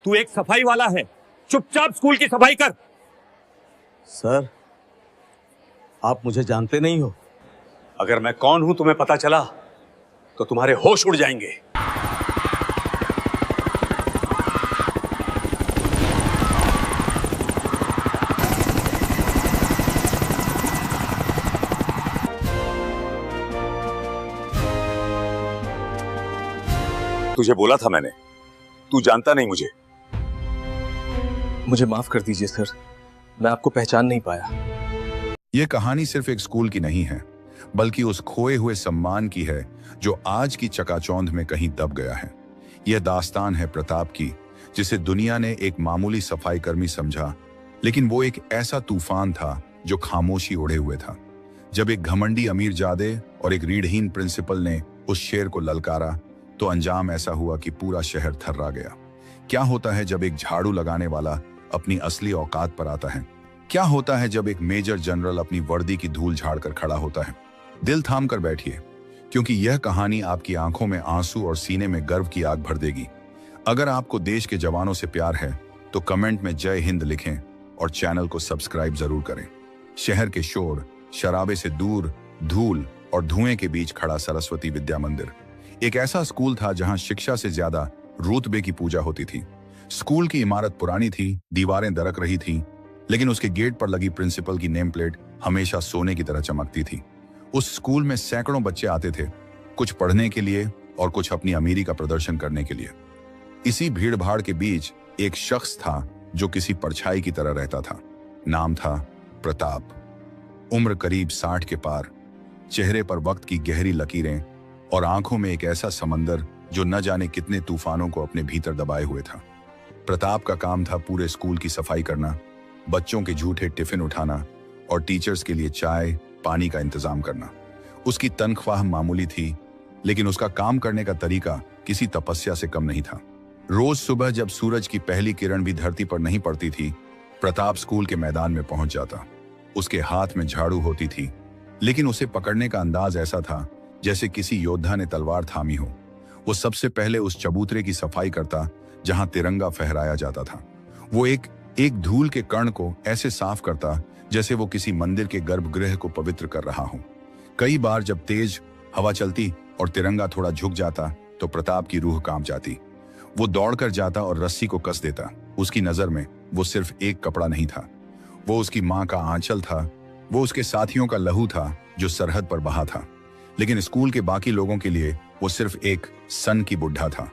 तू एक सफाई वाला है, चुपचाप स्कूल की सफाई कर। सर, आप मुझे जानते नहीं हो। अगर मैं कौन हूं तुम्हें पता चला तो तुम्हारे होश उड़ जाएंगे। तुझे बोला था मैंने, तू जानता नहीं मुझे। मुझे माफ कर दीजिए सर, मैं आपको पहचान नहीं पाया। यह कहानी सिर्फ एक स्कूल की नहीं है, बल्कि उस खोए हुए सम्मान की है जो आज की चकाचौंध में कहीं दब गया है। यह दास्तान है प्रताप की, जिसे दुनिया ने एक मामूली सफाई कर्मी समझा, लेकिन वो एक ऐसा तूफान था जो खामोशी ओढ़े हुए था। जब एक घमंडी अमीरजादे और एक रीढ़हीन प्रिंसिपल ने उस शेर को ललकारा, तो अंजाम ऐसा हुआ कि पूरा शहर थर्रा गया। क्या होता है जब एक झाड़ू लगाने वाला अपनी असली औकात पर आता है? क्या होता है जब एक मेजर जनरल अपनी वर्दी की धूल झाड़कर खड़ा होता है? दिल थाम कर बैठिए, क्योंकि यह कहानी आपकी आंखों में आंसू और सीने में गर्व की आग भर देगी। अगर आपको देश के जवानों से प्यार है तो कमेंट में जय हिंद लिखें और चैनल को सब्सक्राइब जरूर करें। शहर के शोर शराबे से दूर, धूल और धुएं के बीच खड़ा सरस्वती विद्या मंदिर एक ऐसा स्कूल था जहां शिक्षा से ज्यादा रुतबे की पूजा होती थी। स्कूल की इमारत पुरानी थी, दीवारें दरक रही थीं, लेकिन उसके गेट पर लगी प्रिंसिपल की नेम प्लेट हमेशा सोने की तरह चमकती थी। उस स्कूल में सैकड़ों बच्चे आते थे, कुछ पढ़ने के लिए और कुछ अपनी अमीरी का प्रदर्शन करने के लिए। इसी भीड़ भाड़ के बीच एक शख्स था जो किसी परछाई की तरह रहता था। नाम था प्रताप। उम्र करीब 60 के पार, चेहरे पर वक्त की गहरी लकीरें और आंखों में एक ऐसा समंदर जो न जाने कितने तूफानों को अपने भीतर दबाए हुए था। प्रताप का काम था पूरे स्कूल की सफाई करना, बच्चों के झूठे टिफिन उठाना और टीचर्स के लिए चाय पानी का इंतजाम करना। उसकी तनख्वाह मामूली थी, लेकिन उसका काम करने का तरीका किसी तपस्या से कम नहीं था। रोज सुबह जब सूरज की पहली किरण भी धरती पर नहीं पड़ती थी, प्रताप स्कूल के मैदान में पहुंच जाता। उसके हाथ में झाड़ू होती थी, लेकिन उसे पकड़ने का अंदाज ऐसा था जैसे किसी योद्धा ने तलवार थामी हो। वो सबसे पहले उस चबूतरे की सफाई करता जहां तिरंगा फहराया जाता था। वो एक धूल के कण को ऐसे साफ करता जैसे वो किसी मंदिर के गर्भगृह को पवित्र कर रहा हो। कई बार जब तेज हवा चलती और तिरंगा थोड़ा झुक जाता तो प्रताप की रूह कांप जाती। वो दौड़कर जाता और रस्सी को कस देता। उसकी नजर में वो सिर्फ एक कपड़ा नहीं था, वो उसकी माँ का आंचल था, वो उसके साथियों का लहू था जो सरहद पर बहा था। लेकिन स्कूल के बाकी लोगों के लिए वो सिर्फ एक सन की बुढ़ा था।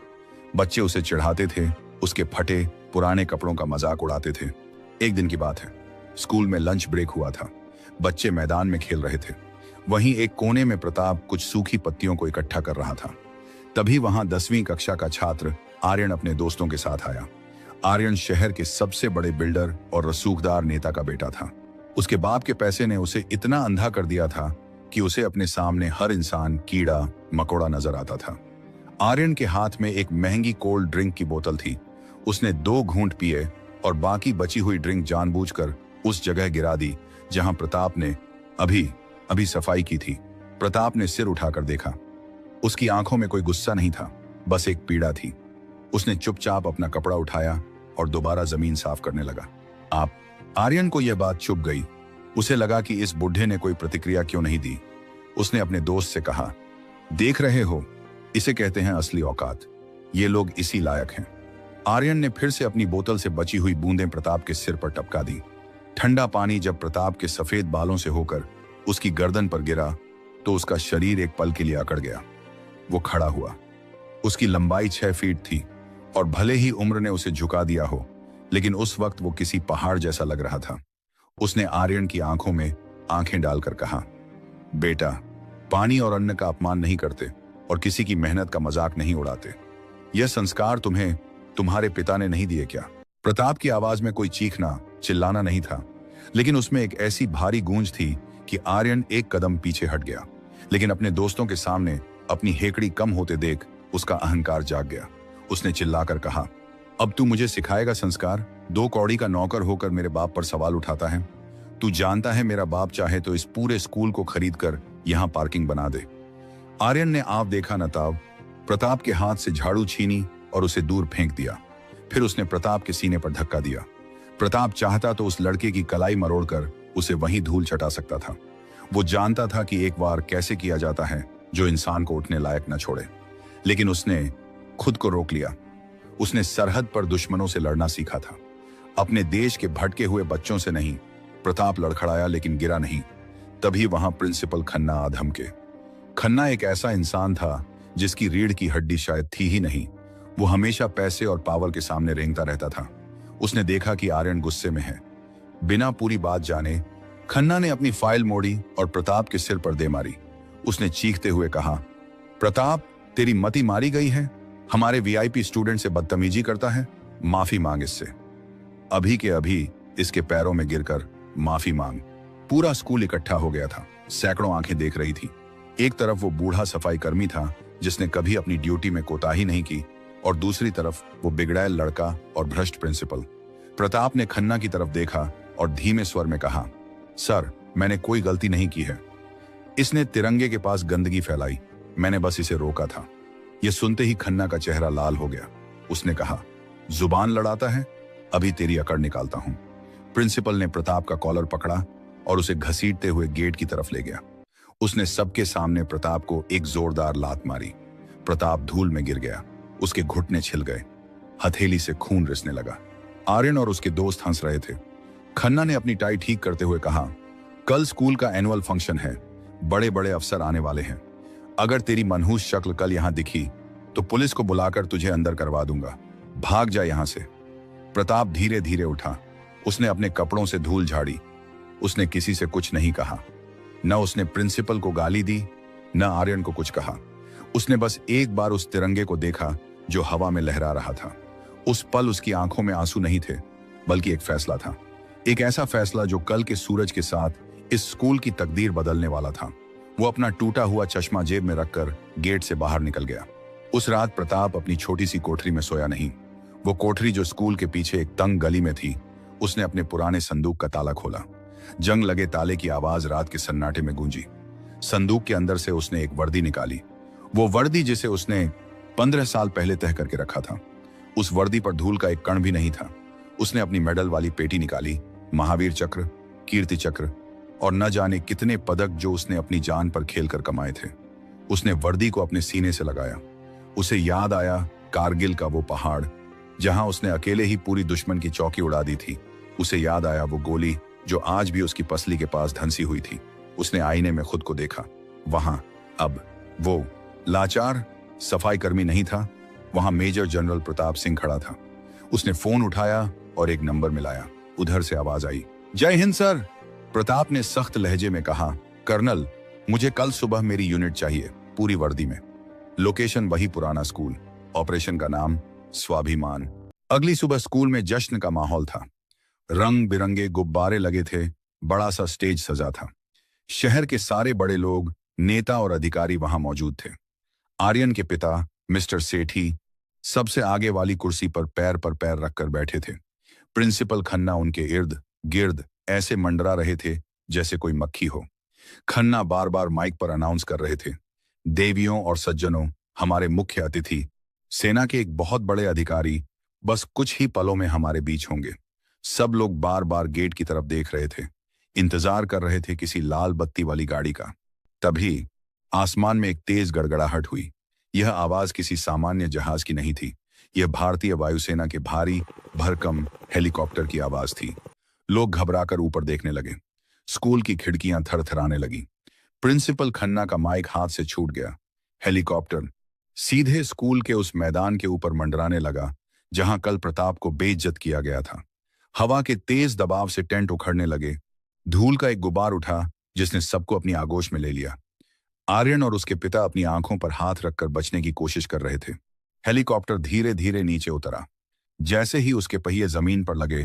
बच्चे उसे चिढ़ाते थे, उसके फटे पुराने कपड़ों का मजाक उड़ाते थे। एक दिन की बात है, स्कूल में लंच ब्रेक हुआ था। बच्चे मैदान में खेल रहे थे। वहीं एक कोने में प्रताप कुछ सूखी पत्तियों को इकट्ठा कर रहा था। तभी वहां 10वीं कक्षा का छात्र आर्यन अपने दोस्तों के साथ आया। आर्यन शहर के सबसे बड़े बिल्डर और रसूखदार नेता का बेटा था। उसके बाप के पैसे ने उसे इतना अंधा कर दिया था कि उसे अपने सामने हर इंसान कीड़ा मकोड़ा नजर आता था। आर्यन के हाथ में एक महंगी कोल्ड ड्रिंक की बोतल थी। उसने 2 घूंट पिए और बाकी बची हुई ड्रिंक जानबूझकर उस जगह गिरा दी जहां प्रताप ने अभी सफाई की थी। प्रताप ने सिर उठाकर देखा। उसकी आंखों में कोई गुस्सा नहीं था, बस एक पीड़ा थी। उसने चुपचाप अपना कपड़ा उठाया और दोबारा जमीन साफ करने लगा। आर्यन को यह बात चुभ गई। उसे लगा कि इस बुढ़े ने कोई प्रतिक्रिया क्यों नहीं दी। उसने अपने दोस्त से कहा, देख रहे हो, इसे कहते हैं असली औकात। ये लोग इसी लायक हैं। आर्यन ने फिर से अपनी बोतल से बची हुई बूंदें प्रताप के सिर पर टपका दी। ठंडा पानी जब प्रताप के सफेद बालों से होकर उसकी गर्दन पर गिरा तो उसका शरीर एक पल के लिए अकड़ गया। वो खड़ा हुआ। उसकी लंबाई 6 फीट थी और भले ही उम्र ने उसे झुका दिया हो, लेकिन उस वक्त वो किसी पहाड़ जैसा लग रहा था। उसने आर्यन की आंखों में आंखें डालकर कहा, बेटा, पानी और अन्न का अपमान नहीं करते और किसी की मेहनत का मजाक नहीं उड़ाते। यह संस्कार तुम्हें तुम्हारे पिता ने नहीं दिए क्या? प्रताप की आवाज में कोई चीखना चिल्लाना नहीं था, लेकिन उसमें एक ऐसी भारी गूंज थी कि आर्यन एक कदम पीछे हट गया। लेकिन अपने दोस्तों के सामने अपनी हेकड़ी कम होते देख उसका अहंकार जाग गया। उसने चिल्लाकर कहा, अब तू मुझे सिखाएगा संस्कार? 2 कौड़ी का नौकर होकर मेरे बाप पर सवाल उठाता है। तू जानता है मेरा बाप चाहे तो इस पूरे स्कूल को खरीद कर यहाँ पार्किंग बना दे। आर्यन ने आप देखा न ताव प्रताप के हाथ से झाड़ू छीनी और उसे दूर फेंक दिया। फिर उसने प्रताप के सीने पर धक्का दिया। प्रताप चाहता तो उस लड़के की कलाई मरोड़कर उसे वहीं धूल चटा सकता था। वो जानता था कि एक बार कैसे किया जाता है जो इंसान को उठने लायक न छोड़े, लेकिन उसने खुद को रोक लिया। उसने सरहद पर दुश्मनों से लड़ना सीखा था, अपने देश के भटके हुए बच्चों से नहीं। प्रताप लड़खड़ाया लेकिन गिरा नहीं। तभी वहां प्रिंसिपल खन्ना आ धमके। खन्ना एक ऐसा इंसान था जिसकी रीढ़ की हड्डी शायद थी ही नहीं। वो हमेशा पैसे और पावर के सामने रेंगता रहता था। उसने देखा कि आर्यन गुस्से में है। बिना पूरी बात जाने खन्ना ने अपनी फाइल मोड़ी और प्रताप के सिर पर दे मारी। उसने चीखते हुए कहा, प्रताप, तेरी मति मारी गई है। हमारे वीआईपी स्टूडेंट से बदतमीजी करता है। माफी मांग इससे, अभी के अभी इसके पैरों में गिरकर माफी मांग। पूरा स्कूल इकट्ठा हो गया था। सैकड़ों आंखें देख रही थी। एक तरफ वो बूढ़ा सफाई कर्मी था जिसने कभी अपनी ड्यूटी में कोताही नहीं की, और दूसरी तरफ वो बिगड़ैल लड़का और भ्रष्ट प्रिंसिपल। प्रताप ने खन्ना की तरफ देखा और धीमे स्वर में कहा, सर, मैंने कोई गलती नहीं की है। इसने तिरंगे के पास गंदगी फैलाई, मैंने बस इसे रोका था। यह सुनते ही खन्ना का चेहरा लाल हो गया। उसने कहा, जुबान लड़ाता है, अभी तेरी अकड़ निकालता हूं। प्रिंसिपल ने प्रताप का कॉलर पकड़ा और उसे घसीटते हुए गेट की तरफ ले गया। उसने सबके सामने प्रताप को एक जोरदार लात मारी। प्रताप धूल में गिर गया। उसके घुटने छिल गए। हथेली से खून रिसने लगा। आर्यन और उसके दोस्त हंस रहे थे। खन्ना ने अपनी टाई ठीक करते हुए कहा, कल स्कूल का एनुअल फंक्शन है, बड़े बड़े अफसर आने वाले हैं। अगर तेरी मनहूस शक्ल कल यहां दिखी तो पुलिस को बुलाकर तुझे अंदर करवा दूंगा। भाग जा यहां से। प्रताप धीरे धीरे उठा। उसने अपने कपड़ों से धूल झाड़ी। उसने किसी से कुछ नहीं कहा। न उसने प्रिंसिपल को गाली दी, न आर्यन को कुछ कहा। उसने बस एक बार उस तिरंगे को देखा जो हवा में लहरा रहा था। उस पल उसकी आंखों में आंसू नहीं थे, बल्कि एक फैसला था। एक ऐसा फैसला जो कल के सूरज के साथ इस स्कूल की तकदीर बदलने वाला था। वो अपना टूटा हुआ चश्मा जेब में रखकर गेट से बाहर निकल गया। उस रात प्रताप अपनी छोटी सी कोठरी में सोया नहीं। वो कोठरी जो स्कूल के पीछे एक तंग गली में थी। उसने अपने पुराने संदूक का ताला खोला। जंग लगे ताले की आवाज रात के सन्नाटे में गूंजी। संदूक के अंदर से उसने एक वर्दी निकाली। वो वर्दी जिसे उसने 15 साल पहले तह करके रखा था। उस वर्दी पर धूल का एक कण भी नहीं था। उसने अपनी मेडल वाली पेटी निकाली। महावीर चक्र, कीर्ति चक्र और न जाने कितने पदक जो उसने अपनी जान पर खेलकर कमाए थे। उसने वर्दी को अपने सीने से लगाया। उसे याद आया कारगिल का वो पहाड़ जहां उसने अकेले ही पूरी दुश्मन की चौकी उड़ा दी थी। उसे याद आया वो गोली जो आज भी उसकी पसली के पास धंसी हुई थी। उसने आईने में खुद को देखा। वहां अब वो लाचार सफाई कर्मी नहीं था, वहां मेजर जनरल प्रताप सिंह खड़ा था। उसने फोन उठाया और एक नंबर मिलाया। उधर से आवाज आई, जय हिंद सर। प्रताप ने सख्त लहजे में कहा, कर्नल, मुझे कल सुबह मेरी यूनिट चाहिए, पूरी वर्दी में। लोकेशन वही पुराना स्कूल। ऑपरेशन का नाम स्वाभिमान। अगली सुबह स्कूल में जश्न का माहौल था। रंग बिरंगे गुब्बारे लगे थे। बड़ा सा स्टेज सजा था। शहर के सारे बड़े लोग, नेता और अधिकारी वहां मौजूद थे। आर्यन के पिता मिस्टर सेठी सबसे आगे वाली कुर्सी पर पैर रखकर बैठे थे। प्रिंसिपल खन्ना उनके इर्द गिर्द ऐसे मंडरा रहे थे जैसे कोई मक्खी हो। खन्ना बार बार माइक पर अनाउंस कर रहे थे, देवियों और सज्जनों, हमारे मुख्य अतिथि सेना के एक बहुत बड़े अधिकारी बस कुछ ही पलों में हमारे बीच होंगे। सब लोग बार बार गेट की तरफ देख रहे थे, इंतजार कर रहे थे किसी लाल बत्ती वाली गाड़ी का। तभी आसमान में एक तेज गड़गड़ाहट हुई। यह आवाज किसी सामान्य जहाज की नहीं थी। यह भारतीय वायुसेना के भारी भरकम हेलीकॉप्टर की आवाज थी। लोग घबराकर ऊपर देखने लगे। स्कूल की खिड़कियां थरथराने लगी। प्रिंसिपल खन्ना का माइक हाथ से छूट गया। हेलीकॉप्टर सीधे स्कूल के उस मैदान के ऊपर मंडराने लगा जहां कल प्रताप को बेइज्जत किया गया था। हवा के तेज दबाव से टेंट उखड़ने लगे। धूल का एक गुबार उठा जिसने सबको अपनी आगोश में ले लिया। आर्यन और उसके पिता अपनी आंखों पर हाथ रखकर बचने की कोशिश कर रहे थे। हेलीकॉप्टर धीरे धीरे नीचे उतरा। जैसे ही उसके पहिए जमीन पर लगे,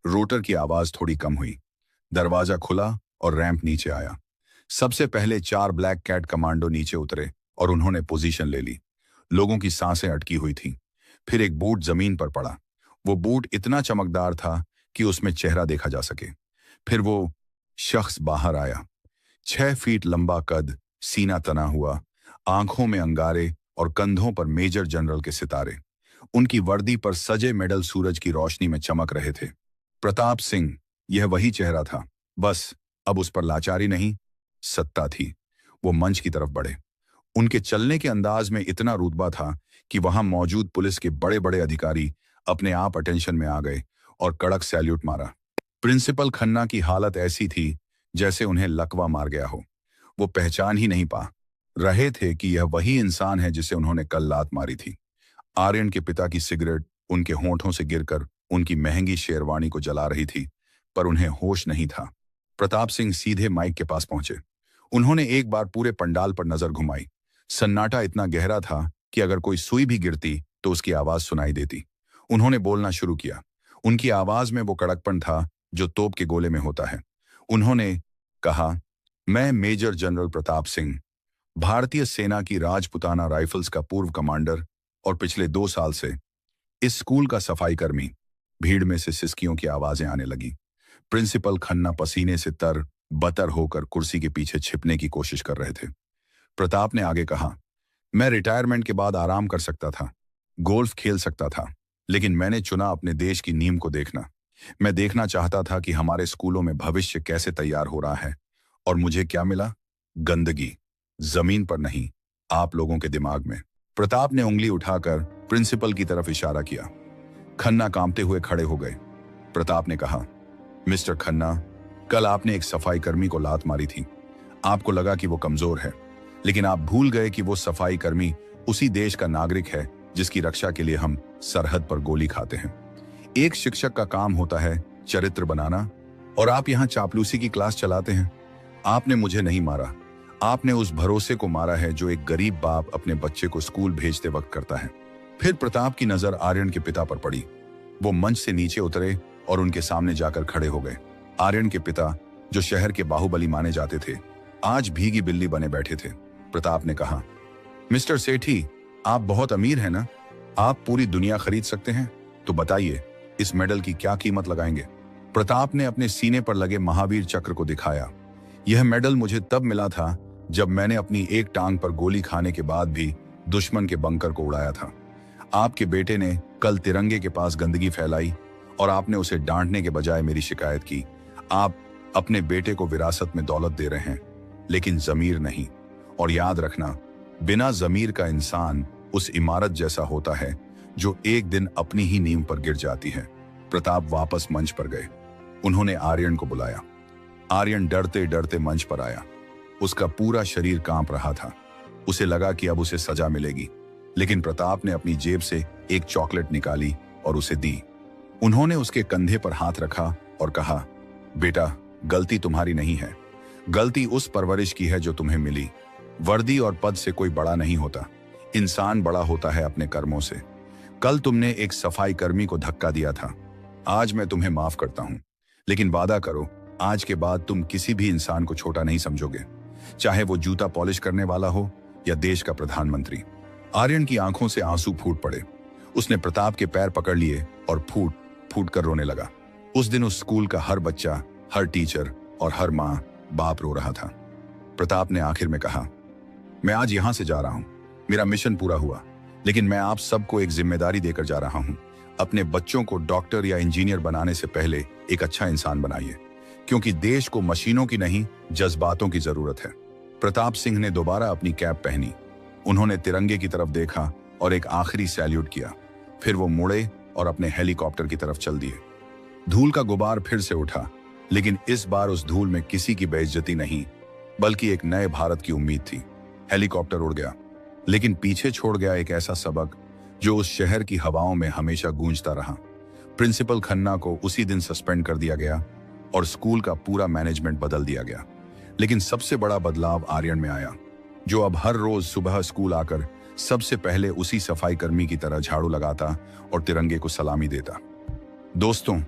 रोटर की आवाज थोड़ी कम हुई। दरवाजा खुला और रैंप नीचे आया। सबसे पहले 4 ब्लैक कैट कमांडो नीचे उतरे और उन्होंने पोजीशन ले ली। लोगों की सांसें अटकी हुई थीं। फिर एक बूट जमीन पर पड़ा। वो बूट इतना चमकदार था कि उसमें चेहरा देखा जा सके। फिर वो शख्स बाहर आया। 6 फीट लंबा कद, सीना तना हुआ, आंखों में अंगारे और कंधों पर मेजर जनरल के सितारे। उनकी वर्दी पर सजे मेडल सूरज की रोशनी में चमक रहे थे। प्रताप सिंह, यह वही चेहरा था, बस अब उस पर लाचारी नहीं, सत्ता थी। वो मंच की तरफ बढ़े। उनके चलने के अंदाज में इतना रुतबा था कि वहां मौजूद पुलिस के बड़े बड़े अधिकारी अपने आप अटेंशन में आ गए और कड़क सैल्यूट मारा। प्रिंसिपल खन्ना की हालत ऐसी थी जैसे उन्हें लकवा मार गया हो। वो पहचान ही नहीं पा रहे थे कि यह वही इंसान है जिसे उन्होंने कल लात मारी थी। आर्यन के पिता की सिगरेट उनके होंठों से गिरकर उनकी महंगी शेरवानी को जला रही थी, पर उन्हें होश नहीं था। प्रताप सिंह सीधे माइक के पास पहुंचे। उन्होंने एक बार पूरे पंडाल पर नजर घुमाई। सन्नाटा इतना गहरा था कि अगर कोई सुई भी गिरती तो उसकी आवाज सुनाई देती। उन्होंने बोलना शुरू किया। उनकी आवाज में वो कड़कपन था जो तोप के गोले में होता है। उन्होंने कहा, मैं मेजर जनरल प्रताप सिंह, भारतीय सेना की राजपुताना राइफल्स का पूर्व कमांडर और पिछले 2 साल से इस स्कूल का सफाई कर्मी। भीड़ में से सिसकियों की आवाजें आने लगी। प्रिंसिपल खन्ना पसीने से बतर होकर कुर्सी के पीछे छिपने की कोशिश कर रहे थे। प्रताप ने आगे कहा, मैं रिटायरमेंट के बाद आराम कर सकता था, गोल्फ खेल सकता था, लेकिन मैंने चुना अपने देश की नींव को देखना। मैं देखना चाहता था कि हमारे स्कूलों में भविष्य कैसे तैयार हो रहा है। और मुझे क्या मिला? गंदगी। जमीन पर नहीं, आप लोगों के दिमाग में। प्रताप ने उंगली उठाकर प्रिंसिपल की तरफ इशारा किया। खन्ना कांपते हुए खड़े हो गए। प्रताप ने कहा, मिस्टर खन्ना, कल आपने एक सफाई कर्मी को लात मारी थी। आपको लगा कि वो कमजोर है, लेकिन आप भूल गए कि वो सफाई कर्मी उसी देश का नागरिक है जिसकी रक्षा के लिए हम सरहद पर गोली खाते हैं। एक शिक्षक का काम होता है चरित्र बनाना, और आप यहाँ चापलूसी की क्लास चलाते हैं। आपने मुझे नहीं मारा, आपने उस भरोसे को मारा है जो एक गरीब बाप अपने बच्चे को स्कूल भेजते वक्त करता है। फिर प्रताप की नजर आर्यन के पिता पर पड़ी। वो मंच से नीचे उतरे और उनके सामने जाकर खड़े हो गए। आर्यन के पिता, जो शहर के बाहुबली माने जाते थे, आज भीगी बिल्ली बने बैठे थे। प्रताप ने कहा, मिस्टर सेठी, आप बहुत अमीर हैं ना? आप पूरी दुनिया खरीद सकते हैं, तो बताइए इस मेडल की क्या कीमत लगाएंगे? प्रताप ने अपने सीने पर लगे महावीर चक्र को दिखाया। यह मेडल मुझे तब मिला था जब मैंने अपनी एक टांग पर गोली खाने के बाद भी दुश्मन के बंकर को उड़ाया था। आपके बेटे ने कल तिरंगे के पास गंदगी फैलाई और आपने उसे डांटने के बजाय मेरी शिकायत की। आप अपने बेटे को विरासत में दौलत दे रहे हैं, लेकिन जमीर नहीं। और याद रखना, बिना जमीर का इंसान उस इमारत जैसा होता है जो एक दिन अपनी ही नींव पर गिर जाती है। प्रताप वापस मंच पर गए। उन्होंने आर्यन को बुलाया। आर्यन डरते डरते मंच पर आया। उसका पूरा शरीर कांप रहा था। उसे लगा कि अब उसे सजा मिलेगी, लेकिन प्रताप ने अपनी जेब से एक चॉकलेट निकाली और उसे दी। उन्होंने उसके कंधे पर हाथ रखा और कहा, बेटा, गलती तुम्हारी नहीं है, गलती उस परवरिश की है जो तुम्हें मिली। वर्दी और पद से कोई बड़ा नहीं होता, इंसान बड़ा होता है अपने कर्मों से। कल तुमने एक सफाई कर्मी को धक्का दिया था, आज मैं तुम्हें माफ करता हूं, लेकिन वादा करो आज के बाद तुम किसी भी इंसान को छोटा नहीं समझोगे, चाहे वो जूता पॉलिश करने वाला हो या देश का प्रधानमंत्री। आर्यन की आंखों से आंसू फूट पड़े। उसने प्रताप के पैर पकड़ लिए और फूट फूट कर रोने लगा। उस दिन उस स्कूल का हर बच्चा, हर टीचर और हर माँ बाप रो रहा था। प्रताप ने आखिर में कहा, मैं आज यहां से जा रहा हूं, मेरा मिशन पूरा हुआ, लेकिन मैं आप सबको एक जिम्मेदारी देकर जा रहा हूं। अपने बच्चों को डॉक्टर या इंजीनियर बनाने से पहले एक अच्छा इंसान बनाइए, क्योंकि देश को मशीनों की नहीं, जज्बातों की जरूरत है। प्रताप सिंह ने दोबारा अपनी कैप पहनी। उन्होंने तिरंगे की तरफ देखा और एक आखिरी सैल्यूट किया। फिर वो मुड़े और अपने हेलीकॉप्टर की तरफ चल दिए। धूल का गुबार फिर से उठा, लेकिन इस बार उस धूल में किसी की बेइज्जती नहीं, बल्कि एक नए भारत की उम्मीद थी। हेलीकॉप्टर उड़ गया, लेकिन पीछे छोड़ गया एक ऐसा सबक जो उस शहर की हवाओं में हमेशा गूंजता रहा। प्रिंसिपल खन्ना को उसी दिन सस्पेंड कर दिया गया और स्कूल का पूरा मैनेजमेंट बदल दिया गया। लेकिन सबसे बड़ा बदलाव आर्यन में आया, जो अब हर रोज सुबह स्कूल आकर सबसे पहले उसी सफाई कर्मी की तरह झाड़ू लगाता और तिरंगे को सलामी देता। दोस्तों,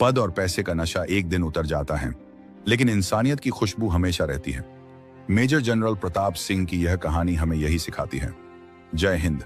पद और पैसे का नशा एक दिन उतर जाता है, लेकिन इंसानियत की खुशबू हमेशा रहती है। मेजर जनरल प्रताप सिंह की यह कहानी हमें यही सिखाती है। जय हिंद।